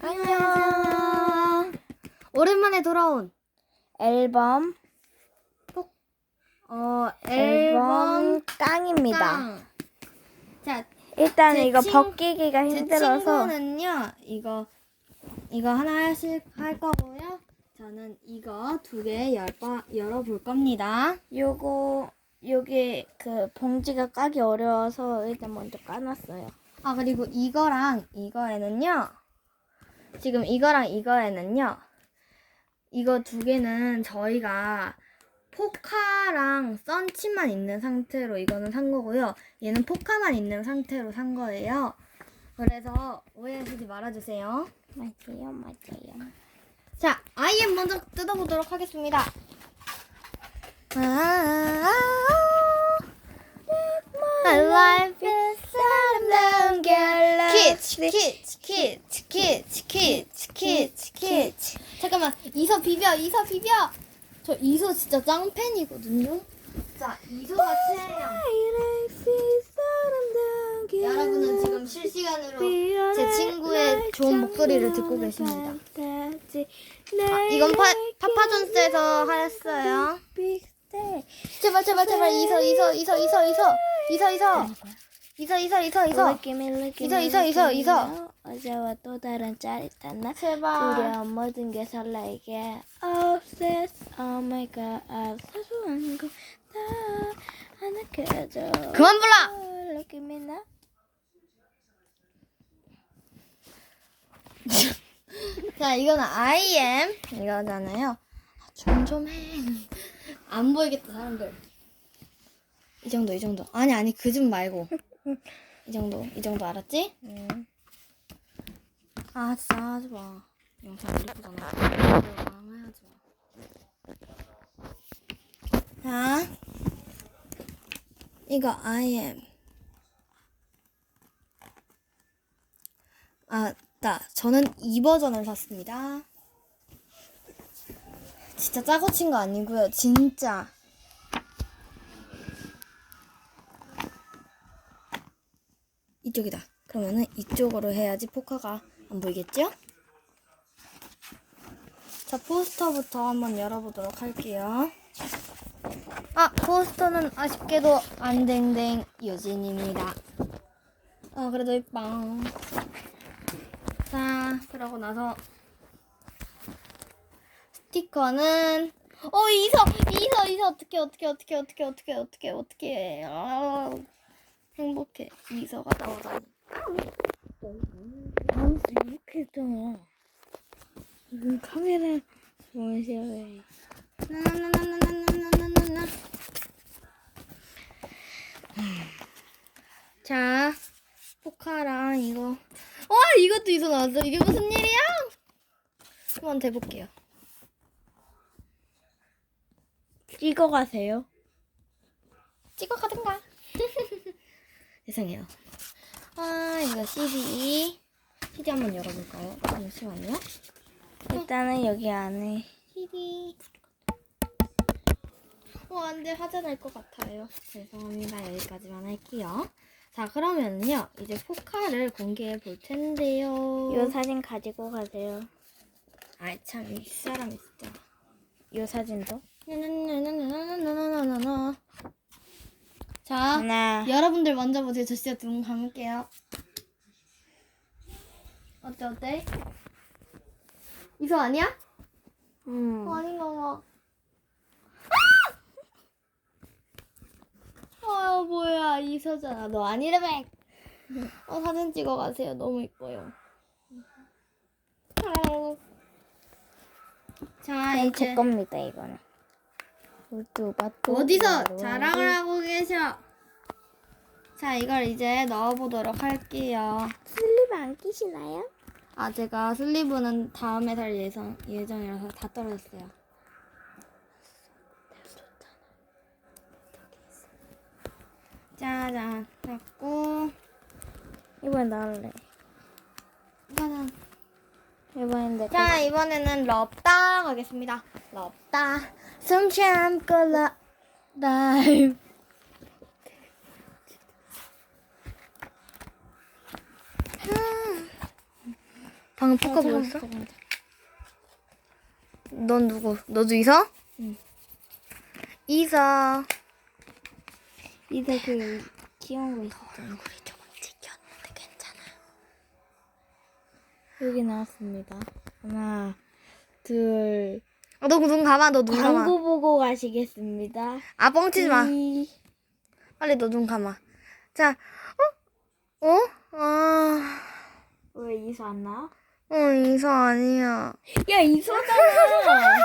안녕. 오랜만에 돌아온 앨범 앨범 깡입니다. 깡. 자, 일단 제 이거 친- 벗기기가 제 힘들어서 친구는요, 이거 하나씩 할 거고요. 저는 이거 2개 열어볼 겁니다. 여기 그 봉지가 까기 어려워서 일단 먼저 까놨어요. 아, 그리고 이거랑 이거에는요, 지금 이거랑 이거에는요, 이거 2개는 저희가 포카랑 썬칩만 있는 상태로 이거는 산 거고요. 얘는 포카만 있는 상태로 산 거예요. 그래서 오해하시지 말아주세요. 맞아요. 자, 아이엠 먼저 뜯어보도록 하겠습니다. My life is sad kids. 잠깐만, 이서 비벼. 저 이서 진짜 짱팬이거든요. 자, 이서가 최애야. 여러분은 지금 실시간으로 제 친구의 좋은 목소리를 듣고 계십니다. 아, 이건 파파존스에서 하였어요. 제발 이서. 어제와 또 다른 짜릿한 날 제발. 두려움 모든 게 설레게 Obsessed Oh my god 사소한 거 다 안아껴줘 그만 불러. Look at me now 자, 이거는 IM 이거잖아요. 좀 해. 안 보이겠다, 사람들. 이 정도. 아니, 그 좀 말고. 이 정도 알았지? 아, 진짜 하지 마. 영상 안 예쁘잖아. 망해야지 마. 자, 이거 IM. 저는 이 버전을 샀습니다. 진짜 짜고 친 거 아니고요. 진짜. 이쪽이다. 그러면은 이쪽으로 해야지 포카가 안 보이겠죠? 자, 포스터부터 한번 열어보도록 할게요. 포스터는 아쉽게도 안댕댕 유진입니다. 그래도 이빵. 자, 그러고 나서 스티커는 이서 어떻게 행복해. 이서가 나오다니. 행복했잖아 지금 카메라 보시래 나나나나나나나나나. 자, 포카랑 이거. 이것도 이서 나왔어. 이게 무슨 일이야? 한번 대볼게요. 찍어 가세요 찍어 가든가. 죄송해요. 이거 CD 한번 열어볼까요? 잠시만요. 일단은 여기 안에 CD. 안 돼. 화자 날 것 같아요. 죄송합니다. 여기까지만 할게요. 자, 그러면요. 이제 포카를 공개해 볼 텐데요. 이 사진 가지고 가세요 참, 이 사람 진짜. 이 사진도 나나나나나나나나나나. 자, 하나 여러분들 먼저 보세요. 저 진짜 눈 감을게요. 어때? 이서 아니야? 아닌가 봐. 뭐야, 이서잖아. 너 아니라며. 사진 찍어 가세요. 너무 이뻐요. 자, 제 이제 겁니다 이거는 어디서 자랑을 하고 계셔? 자, 이걸 이제 넣어보도록 할게요. 슬립 안 끼시나요? 제가 슬리브는 다음에 살 예정이라서 다 떨어졌어요. 짜잔, 잡고 이번엔 나 할래 이번엔 내가 자, 이번에는 럽다 가겠습니다. 럽다 숨 참고 라이브. 방금 포카 보였어? 넌 누구? 너도 이서? 응. 이서. 이제 그 귀여운 거 있었잖아. 얼굴이 조금 찍혔는데 괜찮아. 여기 나왔습니다. 하나, 둘. 너 눈 감아. 너 눈 감아. 광고 보고 가시겠습니다. 아 뻥치지 마. 이- 빨리 너 눈 감아. 자. 어? 아. 왜 이소 안 나와? 이서 아니야. 야, 이소잖아.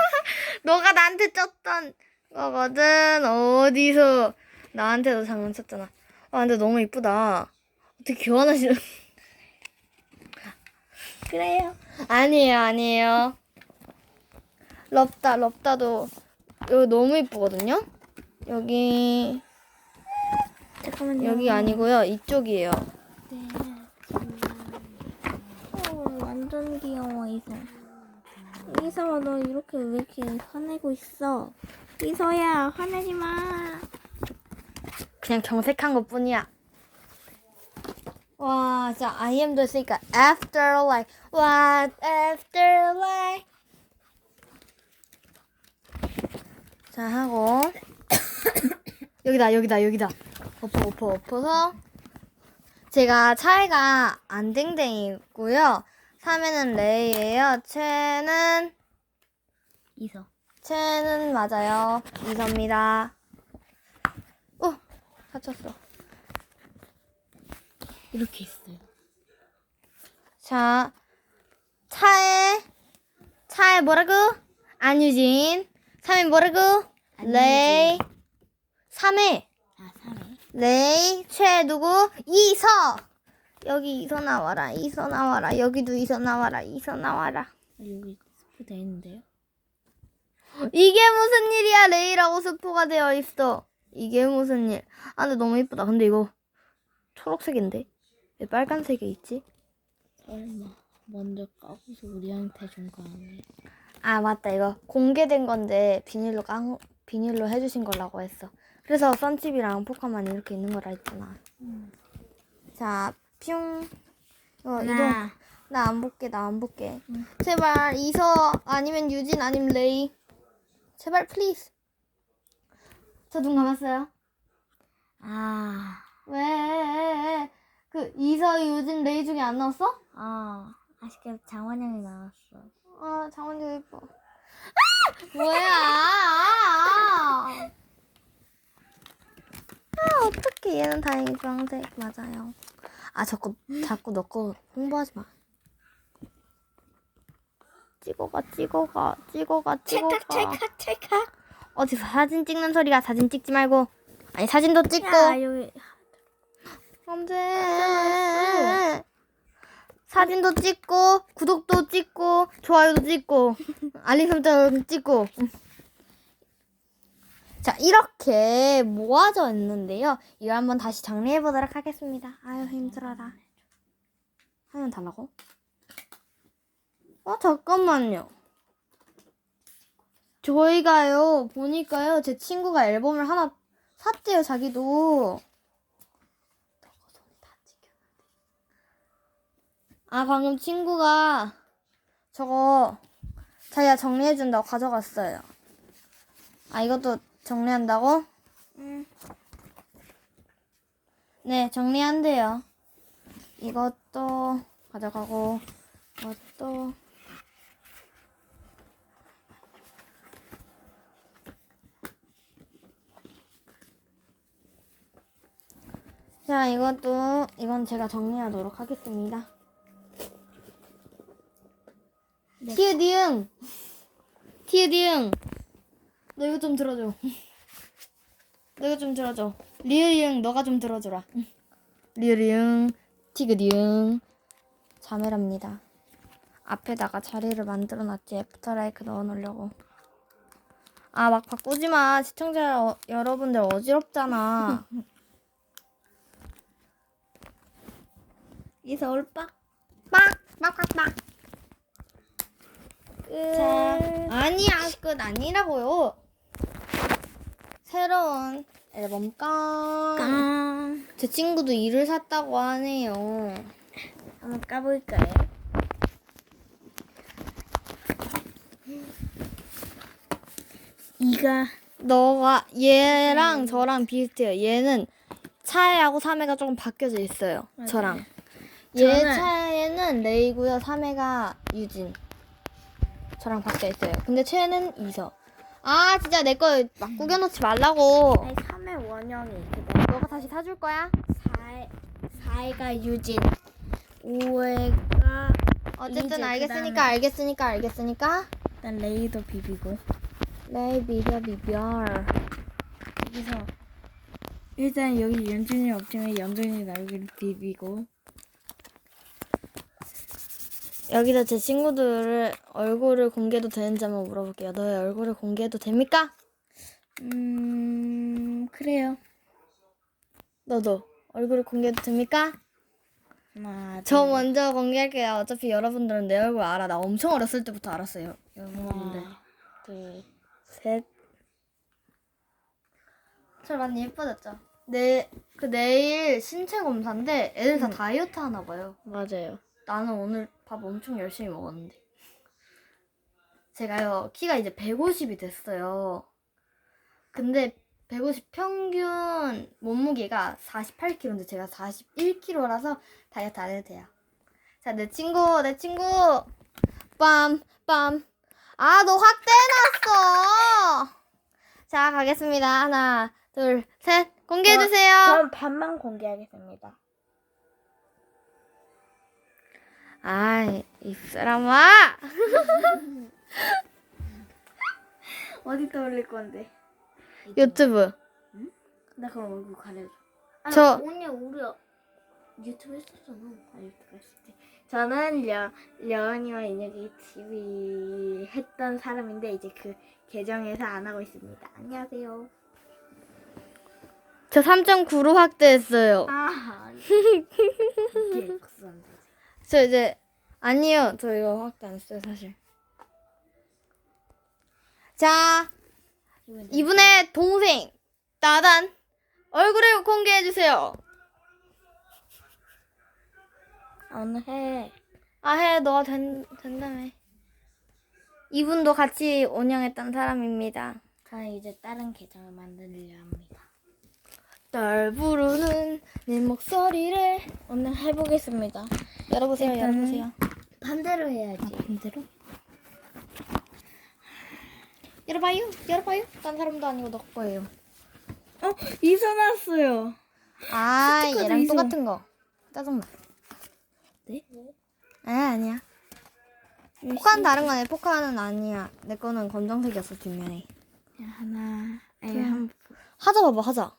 너가 나한테 쳤던 거거든. 어디서 나한테도 장난쳤잖아. 근데 너무 이쁘다. 어떻게 교환하시는? 그래요. 아니에요. 럽다도 여기 너무 이쁘거든요. 여기 잠깐만요. 여기 아니고요. 이쪽이에요. 네. 완전 귀여워, 이소. 이소야, 너 이렇게 왜 이렇게 화내고 있어? 이소야, 화내지 마. 그냥 정색한 것뿐이야. 와, 진짜 IM도 했으니까 afterlife. What afterlife? 자 하고 여기다. 엎어서 제가 차이가 안댕댕이고요. 3에는 레이예요. 이소. 채는 맞아요. 이서입니다. 다쳤어. 이렇게 있어요. 자, 차에 뭐라고? 안유진. 3에 뭐라고? 안유진. 레이. 3에 아, 3회. 레이. 최 누구? 이서. 여기 이서 나와라. 여기도 이서 나와라. 여기 스포 돼 있는데요? 이게 무슨 일이야? 레이라고 스포가 되어 있어. 이게 무슨 일? 근데 너무 이쁘다. 근데 이거 초록색인데 왜 빨간색에 있지? 설마 먼저 까고서 우리한테 준 거 아니에요? 아 맞다. 이거 공개된 건데 비닐로 해주신 거라고 했어. 그래서 썬칩이랑 포카만 이렇게 있는 거라 했잖아. 자, 뿅. 이동. 나 안 볼게. 제발 이서 아니면 유진 아니면 레이. 제발 플리즈. 저 눈 감았어요. 아, 왜? 그 이서 유진 레이 중에 안 나왔어? 아쉽게 장원영이 나왔어. 장원이 예뻐. 뭐야? 어떡해. 얘는 다행히 주황색 맞아요. 자꾸 너 거 홍보하지 마. 찍어가. 찰칵. 어디서 사진 찍는 소리가. 사진 찍지 말고. 아니 사진도 찍고. 야, 여기 안 돼. 사진도 찍고 구독도 찍고 좋아요도 찍고 알림 설정 찍고. 자, 이렇게 모아져 있는데요. 이거 한번 다시 정리해 보도록 하겠습니다. 아유 힘들어라. 화면 달라고? 잠깐만요. 저희가요 보니까요 제 친구가 앨범을 하나 샀대요. 자기도. 방금 친구가 저거 자기가 정리해준다고 가져갔어요. 이것도 정리한다고? 네, 정리한대요. 이것도 가져가고, 이것도. 자, 이건 제가 정리하도록 하겠습니다. 네. 티읕 너 이거 좀 들어줘. 리을이응 너가 좀 들어줘라. 리을이응 티귿이응 자매랍니다. 앞에다가 자리를 만들어놨지. 애프터라이크 넣어놓으려고. 막 바꾸지 마. 시청자 여러분들 어지럽잖아. 이소 올빠? 빡. 자, 아니야. 끝 아니라고요. 새로운 앨범 깡. 제 친구도 이를 샀다고 하네요. 한번 까볼까요? 이가 너가 얘랑 저랑 비슷해요. 얘는 차에하고 3회가 조금 바뀌어져 있어요. 맞아요. 저랑. 얘 저는- 차에는 레이고요. 3회가 유진. 저랑 바뀌어 있어요. 근데 최애는 이서. 아 진짜 내 거 막 구겨놓지 말라고. 아니 3회 원형이 있거든. 너가 다시 사줄 거야? 4회가 유진, 5회가 어쨌든 이제 알겠으니까 알겠으니까. 일단 레이도 비비고 레이 비벼. 여기서 일단 여기 연준이 없지만 연준이 날개를 비비고 여기서 제 친구들을 얼굴을 공개도 되는지 한번 물어볼게요. 너의 얼굴을 공개해도 됩니까? 그래요. 너도 얼굴을 공개해도 됩니까? 하나, 저 둘, 먼저 공개할게요. 어차피 여러분들은 내 얼굴 알아. 나 엄청 어렸을 때부터 알았어요. 여러분들. 하나, 둘, 셋. 저 많이 예뻐졌죠? 내일 신체 검사인데 애들 다 다이어트 하나 봐요. 맞아요. 나는 오늘 밥 엄청 열심히 먹었는데. 제가요, 키가 이제 150이 됐어요. 근데 150 평균 몸무게가 48kg인데 제가 41kg라서 다이어트 안 해도 돼요. 자, 내 친구. 빰. 아, 너 확대해놨어! 자, 가겠습니다. 하나, 둘, 셋. 공개해주세요. 전 반만 공개하겠습니다. 아이, 이 사람아! 어디다 올릴 건데? 유튜브. 나 그럼 얼굴 가려줘. 오늘 우리 유튜브 했었잖아. 유튜브 했을 때. 저는 려은이와 인혁이 TV 했던 사람인데 이제 그 계정에서 안 하고 있습니다. 안녕하세요. 저 3.9로 확대했어요. 아, 이게 국수한데. 저 이제, 아니요. 저 이거 확대 안 했어요, 사실. 자, 이분의 동생, 나단, 얼굴을 공개해주세요. 오늘 해. 아, 해. 너가 된다며. 이분도 같이 운영했던 사람입니다. 저는 이제 다른 계정을 만들려 합니다. 널 부르는 내 목소리를 오늘 해보겠습니다. 열어보세요. 일단은 열어보세요. 반대로 해야지. 반대로? 열어봐요. 딴 사람도 아니고 너 거예요. 이사 났어요. 아, 스티커도 얘랑 있어. 똑같은 거. 짜증나. 네? 아니야. 포카는 다른 거네. 포카는 아니야. 내 거는 검정색이었어, 뒷면에. 하나, 하자 봐봐, 하자.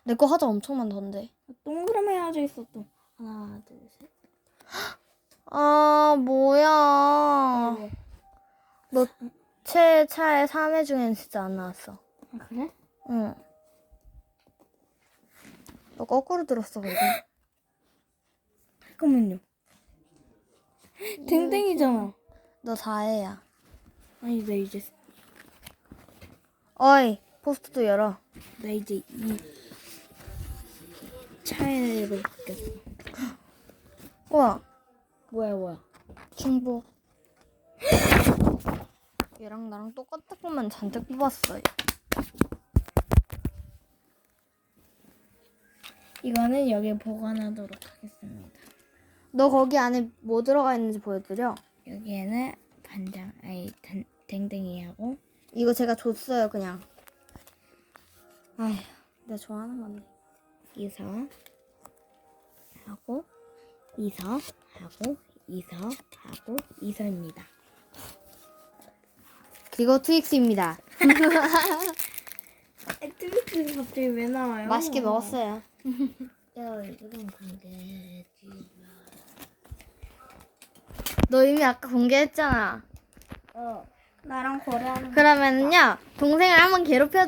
내 거 하자 엄청 많던데. 동그라미 해야지 있어 또. 하나, 둘, 셋. 아, 뭐야. 너 차에 3회 중엔 진짜 안 나왔어. 아, 그래? 응. 너 거꾸로 들었어, 그래도. 잠깐만요. 댕댕이잖아. 너 4회야. 아니 나 이제 어이, 포스트도 열어. 이 차에로 바뀌었어. 우와, 뭐야? 중복. 얘랑 나랑 똑같았구만. 잔뜩 뽑았어. 이거는 여기에 보관하도록 하겠습니다. 너 거기 안에 뭐 들어가 있는지 보여드려? 여기에는 댕댕이하고 이거 제가 줬어요, 그냥. 아휴, 내가 좋아하는 건데. 이서하고 이서입니다. 그리고 트윅스입니다. 트위치 갑자기 왜 나와요? 맛있게 먹었어요. 야, 이건 공개하지 마. 너 이미 아까 공개했잖아. 나랑 거래하는 그러면요, 동생을 한번 괴롭혀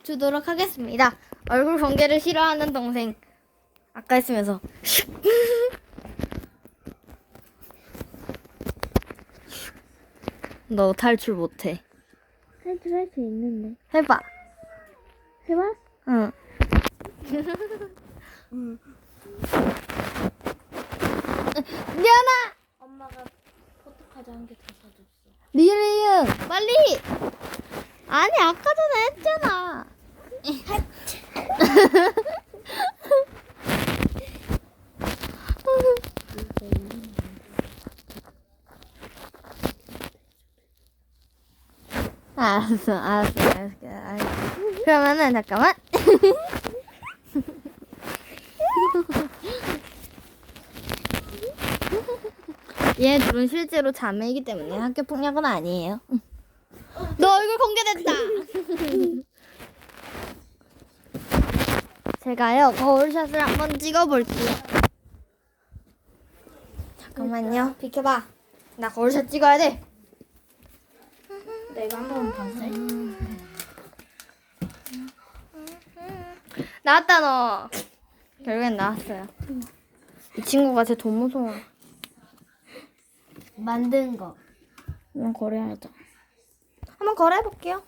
주도록 하겠습니다. 얼굴 공개를 싫어하는 동생. 아까 했으면서. 너 탈출 못해. 탈출할 수 있는데. 해봐. 해봐? 응. 미안아. 엄마가 포토카드 한 개 더 사줬어. 리리응 빨리. 아니 아까 전에 했잖아. 알았어. 그러면은 잠깐만. 얘 둘은 실제로 자매이기 때문에 학교 폭력은 아니에요. 너 얼굴 공개됐다. 제가요 거울샷을 한번 찍어볼게요. 잠깐만요. 비켜봐. 나 거울샷 찍어야 돼. 내가 한번 봤어. 나왔다 너. 결국엔 나왔어요. 이 친구가 제 돈 무서워. 만든 거. 한번 거래하자. 한번 거래해볼게요.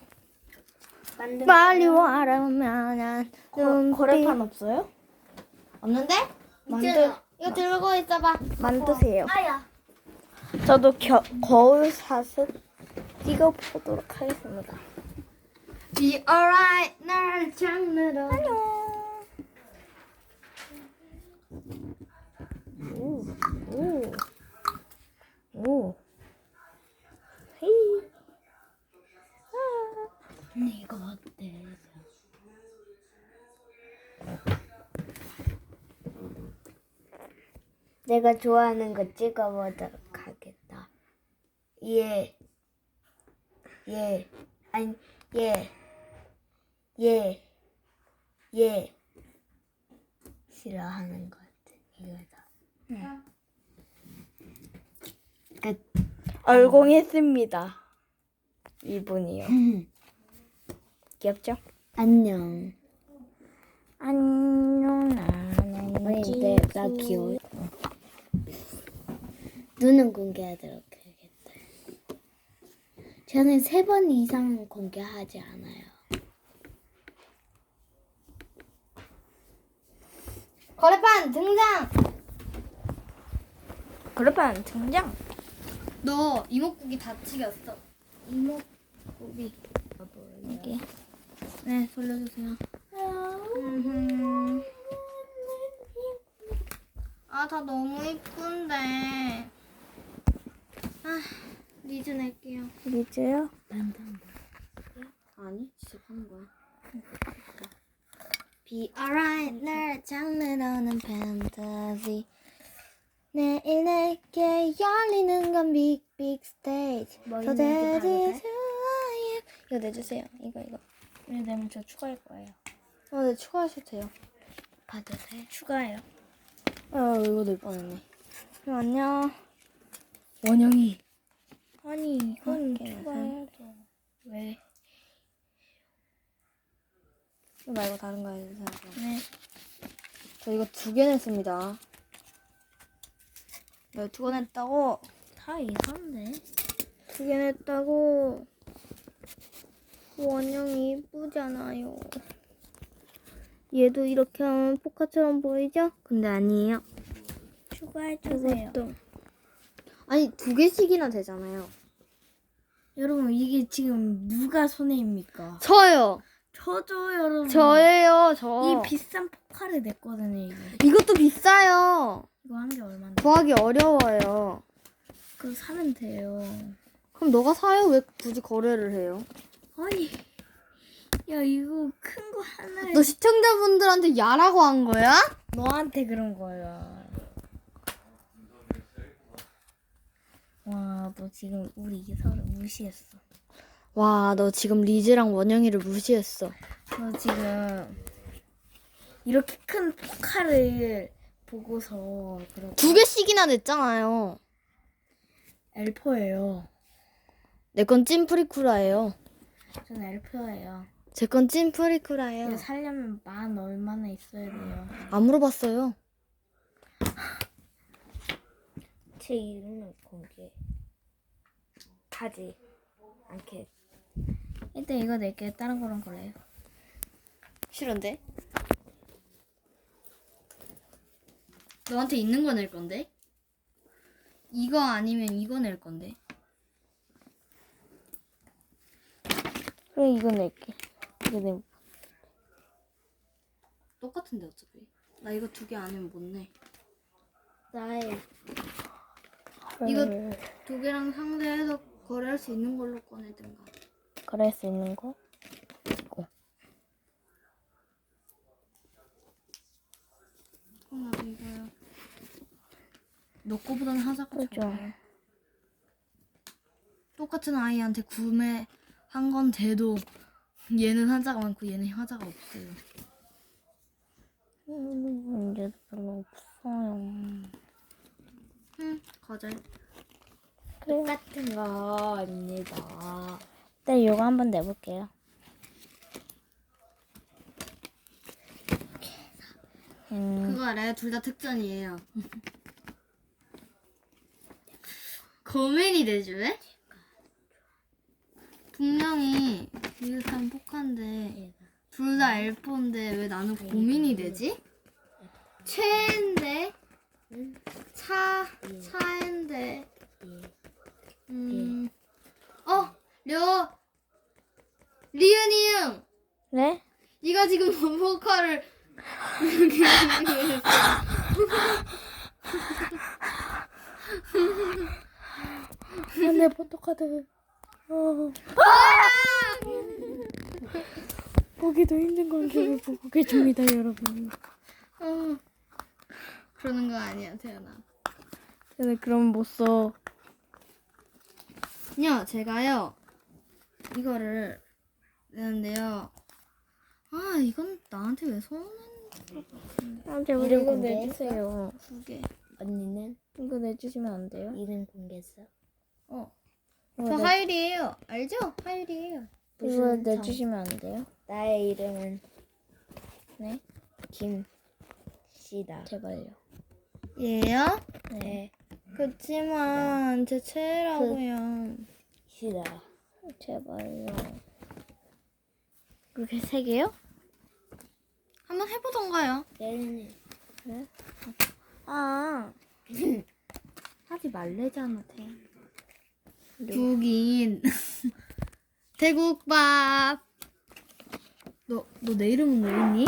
만든 빨리 와라 마냥 거래판 없어요? 없는데? 만들- 이거 들고 있어봐. 만드세요. 아야. 저도 거울샷을 찍어보도록 하겠습니다. Be alright 날 장르로. 오. 헤이. 이거 어때? 내가 좋아하는 거 찍어보도록 하겠다. 예. 아니, 싫어하는 것 같아. 이거다. 끝. 얼공했습니다. 이분이요. 귀엽죠? 안녕. 안녕, 나는 근데 나 귀여워. 눈은 공개하도록 하겠다. 저는 3번 이상 공개하지 않아요. 거래판 등장. 그래판 등장. 너 이목구비 다 튀겼어. 이목구비. 이게. 네, 돌려주세요. 아, 다 너무 이쁜데. 아, 리즈 낼게요. 리즈요? 아니, 진짜 하는 거야. Be alright, 날 장르로는 fantasy. 내일 내게 열리는 건 big big stage. 뭐 So 있는지 that is 봐도 who I am. 이거 내주세요. 이거. 네, 내면 저 추가할 거예요. 네, 추가하셔도 돼요. 봐도 돼? 추가해요. 이거 낼 뻔했네. 그럼 안녕. 원영이. 아니, 이건 오케이, 추가해야죠. 왜? 이거 말고 다른 거 해주세요. 네. 저 이거 2개 냈습니다. 내가 2개 냈다고. 다 이상한데? 2개 냈다고. 원영이 이쁘잖아요. 얘도 이렇게 하면 포카처럼 보이죠? 근데 아니에요. 추가해주세요. 아니 2개씩이나 되잖아요. 여러분, 이게 지금 누가 손해입니까? 저요. 저죠, 여러분. 저예요. 저. 이 비싼 포카를 냈거든요, 이거. 이것도 비싸요. 이거 한 개 얼마인데? 구하기 어려워요. 그거 사면 돼요. 그럼 너가 사요? 왜 굳이 거래를 해요? 아니, 야, 이거 큰 거 하나에 너 시청자분들한테 야라고 한 거야? 너한테 그런 거야. 와, 너 지금 우리 이서를 무시했어. 와, 너 지금 리즈랑 원영이를 무시했어. 너 지금 이렇게 큰 포카를 보고서 그러고 2개씩이나 냈잖아요. 엘포예요. 내 건 찐프리쿠라예요. 전 엘포예요. 제 건 이거 찐프리쿠라예요. 살려면 만 얼마나 있어야 돼요? 안 물어봤어요. 제 이름은 공개하지 않게. 일단 이거 낼게. 다른 거랑 걸래요. 싫은데? 너한테 있는 거 낼 건데? 이거 아니면 이거 낼 건데? 그래 이거 낼게. 이거 내. 똑같은데 어차피. 나 이거 2개 아니면 못 내. 나의 이거 2개랑 상대해서 거래할 수 있는 걸로 꺼내든가. 거래할 수 있는 거. 이거. 그럼 나도 이거요. 너 거보다는 하자가 그죠. 적어요. 똑같은 아이한테 구매한 건 돼도 얘는 하자가 많고 얘는 하자가 없어요. 이제 별로 없어요. 응, 거절. 그래. 똑같은 거입니다. 네, 이거 한번 내볼게요. 그거 알아요? 둘 다 특전이에요. 거맨이 내주래? 분명히 비슷한 포카인데 둘 다 엘포인데 왜 나는 고민이 되지? 최인데 차인데 리은이응 네? 네가 지금 포카를 내 포토카드. 보기도 힘든 관계를 보고 계십니다, 여러분. 그러는 거 아니야, 태연아. 근데 그럼 못 써. 요 제가요 이거를 내는데요. 아 이건 나한테 왜 서운한 제발 이름 이거 공개했어? 내주세요. 2개. 언니는 이거 내주시면 안 돼요? 이름 공개했어? 저 이거, 하율이에요. 알죠? 하율이에요. 이거 무슨 내주시면 안 돼요? 나의 이름은 네? 김씨다. 제발요. 얘요? 네. 그치만 제 최애라고요. 씨다. 제발요. 그렇게 3개요? 한번 해보던가요. 네네. 그래? 아. 하지 말래잖아, 태. 북인 대국밥. 너 내 이름은 모르니?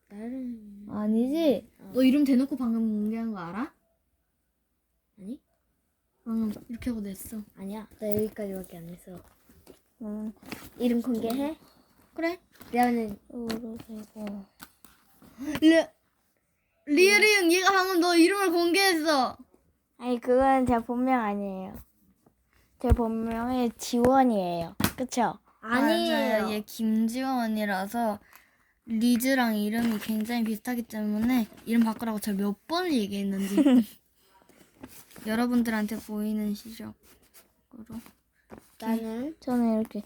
나는 아니지? 너 이름 대놓고 방금 공개한 거 알아? 아니? 방금 이렇게 하고 냈어. 아니야. 나 여기까지밖에 안 했어. 응. 이름 공개해? 그래? 나는 모르겠고. 리얼이응 얘가 방금 너 이름을 공개했어. 아니, 그건 제 본명 아니에요. 제 본명이 지원이에요. 그쵸? 맞아요. 얘 김지원이라서 리즈랑 이름이 굉장히 비슷하기 때문에 이름 바꾸라고 제가 몇 번을 얘기했는지 여러분들한테 보이는 시적으로 나는 저는 이렇게.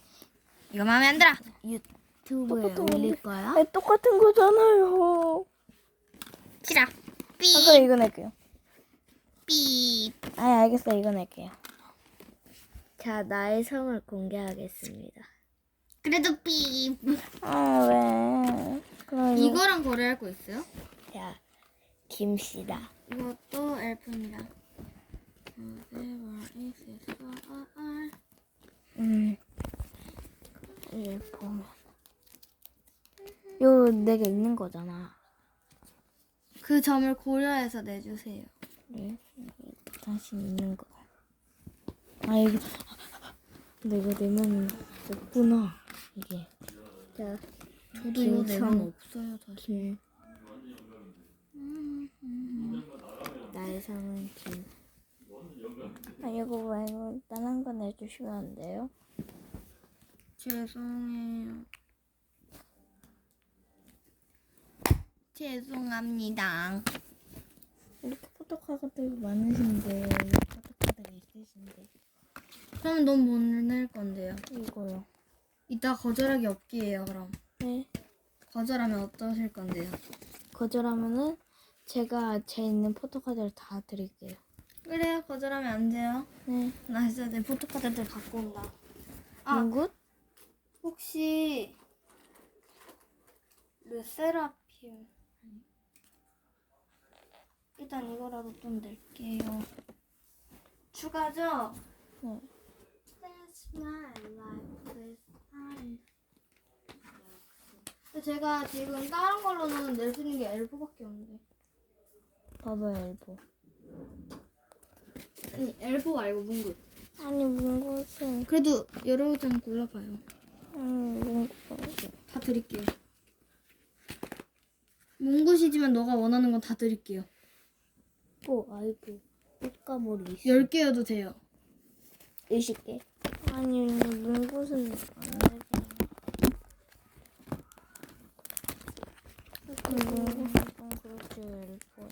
이거 마음에 안 들어. 유튜브에 똑같은 올릴 거야. 아니, 똑같은 거잖아요. 싫어. 아, 그래, 이거 낼게요. 삐. 아니, 알겠어요. 이거 낼게요. 자, 나의 성을 공개하겠습니다. 그래도 삐. 아, 왜? 그럼 이거랑 거래할 거 있어요? 자, 김씨다. 이것도 엘프입니다. 이게 보면 요 4개 있는 거잖아. 그 점을 고려해서 내주세요. 네. 다시 있는 거. 아, 이거 내가 내면 없구나. 이게. 자, 저도 이거 김성. 내면 없어요. 다시. 김. 나의 성은 김. 아, 이거 말고 다른 거 내주시면 안 돼요? 죄송해요. 죄송합니다. 이렇게 포토카드가 많으신데 포토카드가 있으신데 그럼 넌 못 낼 건데요. 이거요. 이따 거절하기 없기예요. 그럼 네. 거절하면 어떠실 건데요? 거절하면은 제가 제 있는 포토카드를 다 드릴게요. 그래요. 거절하면 안 돼요. 네. 나 진짜 내 포토카드들 갖고 온다. 아, 굿? 혹시 르세라핌 일단 이거라도 좀 낼게요. 추가죠? 네. That's my life this time. 근데 제가 지금 다른 걸로는 낼 수 있는 게 엘프밖에 없는데. 봐봐 엘보. 아니 엘프 말고 몽골. 아니 문구는 그래도 여러 장 골라봐요. 문구. 다 드릴게요. 몽골이지만 너가 원하는 건 다 드릴게요. 아이고 꽃가머리 있어. 10개여도 돼요. 20개. 아니 문구는 안 되잖아. 문구는 그렇게 엘보.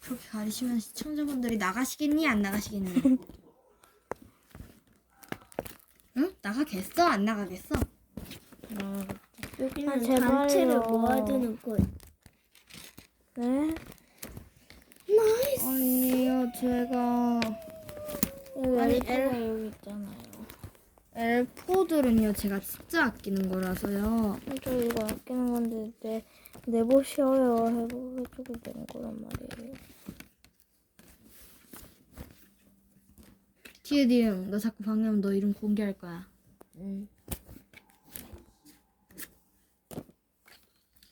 그렇게 가리시면 시청자분들이 나가시겠니? 안 나가시겠니? 응? 나가겠어? 안 나가겠어? 여기는 제발요. 단체를 모아두는 곳. 네? 아니요, 제가 여기 아니, 엘보가 여기 있잖아요. 엘포들은요, 제가 진짜 아끼는 거라서요. 저 이거 아끼는 건데 내보셔요 해주고 낸 거란 말이에요. 티에디응, 너 자꾸 방해하면 너 이름 공개할 거야.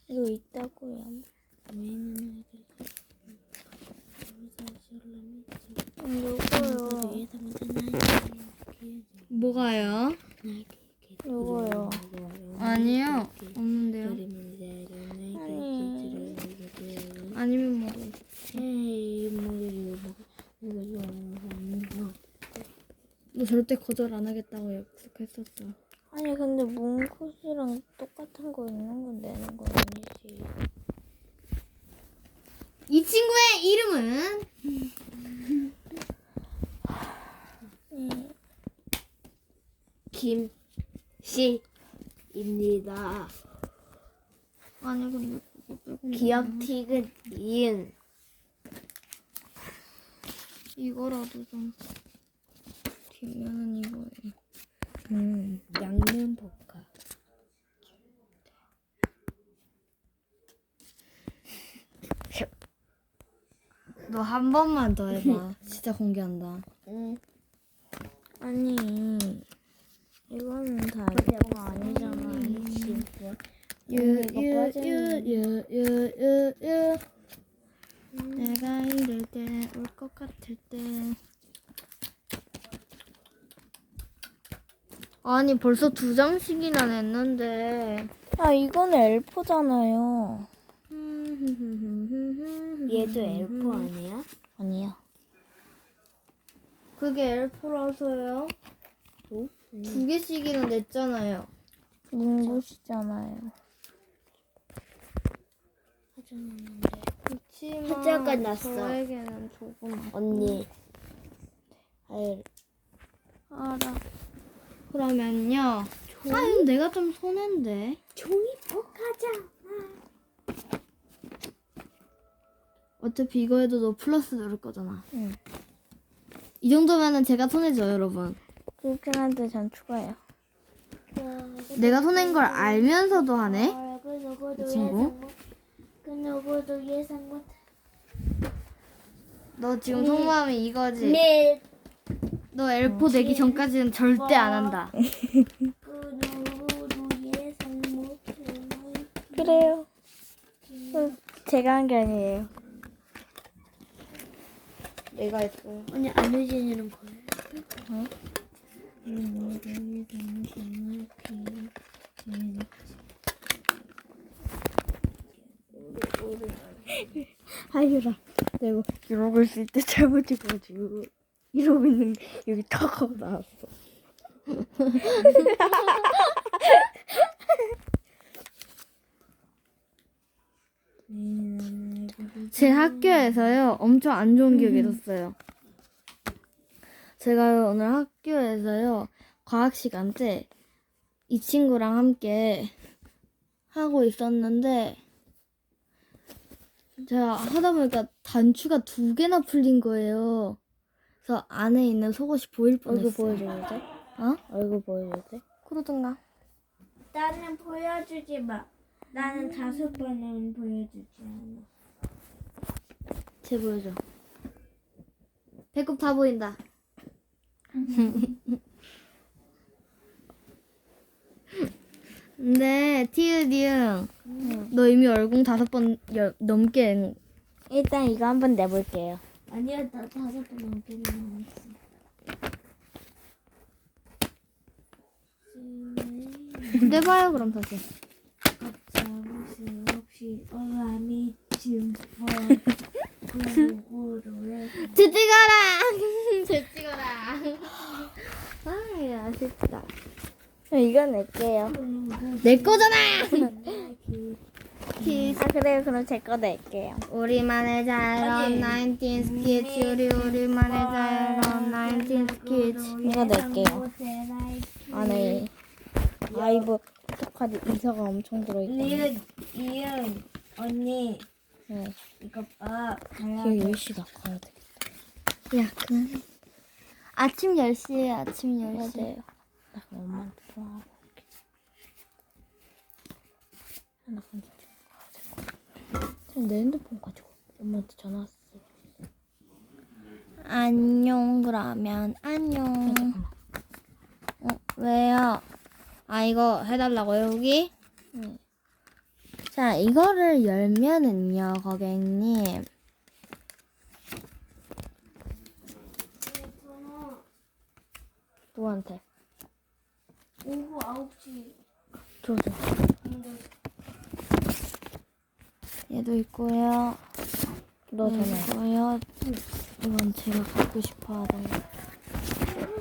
이거 있다고요. 요거요. 뭐가요? 요거요. 아니요, 없는데요. 아니 아니면 뭐. 너 절대 거절 안 하겠다고 약속했었어. 아니 근데 문구시랑 똑같은 거 있는 건 내는 거 아니지. 이 친구의 이름은 김씨입니다. 아니 근데 그거 빼고 기억 티귿 이응. 이거라도 좀 뒷면은 이거예요. 양면 볶아. 너 한 번만 더 해봐. 진짜 공개한다. 아니 이거는 다 이거가 아니잖아. 이거 빠지는 유유유유유유 내가 이럴 때 올 것 같을 때 아니 벌써 2장씩이나 냈는데 아 이거는 엘포잖아요. 얘도 엘포 아니야? 아니야. 그게 엘프라서요? 2개씩이나 냈잖아요. 문구시잖아요. 그치만 하자가 났어. 저에게는 조금 언니. 알아. 그러면요. 아유 내가 좀 손해인데. 종이 poka자. 어차피 이거 해도 너 플러스 누를 거잖아. 응. 이 정도면은 제가 손해죠, 여러분. 그렇긴 한데 전 추가요. 내가 손해인 걸 알면서도 하네. 이 친구. 그 누구도 예상 못. 너 지금 속마음이 이거지. 네. 너 엘포 내기 전까지는 절대 안 한다. 그 누구도 예상 못. 그래요. 제가 한 게 아니에요. 내가 했어. 언니 안유진이는 거야. 하유라, 내가 이러고 있을 때 잘못해가지고 이러고 있는 게 여기 턱 하고 나왔어. 제 학교에서요 엄청 안 좋은 기억이 있었어요. 제가 오늘 학교에서요 과학 시간 때 이 친구랑 함께 하고 있었는데 제가 하다 보니까 단추가 2개나 풀린 거예요. 그래서 안에 있는 속옷이 보일 얼굴 뻔했어요. 보여줘도 돼? 어? 얼굴 보여줘도 돼? 그러든가. 나는 보여주지 마. 나는 5번은 보여주지 않아. 쟤 보여줘. 배꼽 다 보인다. 근데 티읕이응 너 이미 얼공 5번 넘게 일단 이거 한번 내볼게요. 아니야, 나 5번 넘게 넘었어. 내봐요 그럼 다시. 잡을 수 없이 어람이 지금 고고로래. 제 찍어라. 제 찍어라. 아야 아쉽다. 이거 낼게요. 내 거잖아. 아 그래요. 그럼 제 거 낼게요. 우리만의 자유로운 19 스키치 우리만의 자유로운 19 스키치. 이거 낼게요. 안에 아이브 포토카드 이사가 엄청 들어있거든요. 이은 언니 네. 이거 봐. 이거 10시 나가야 되겠다. 야 그만해. 아침 10시에 아침 10시. 맞아요. 나 그럼 엄마한테 통화하고 올게. 나 근데 지금 내 핸드폰 가지고 엄마한테 전화 왔어. 안녕 그러면 안녕. 왜요? 아 이거 해달라고요 여기? 응. 자 이거를 열면은요 고객님 누구한테? 오후 9시. 줘줘. 얘도 있고요. 너 전화. 있고요. 이건 제가 갖고 싶어 하던 거.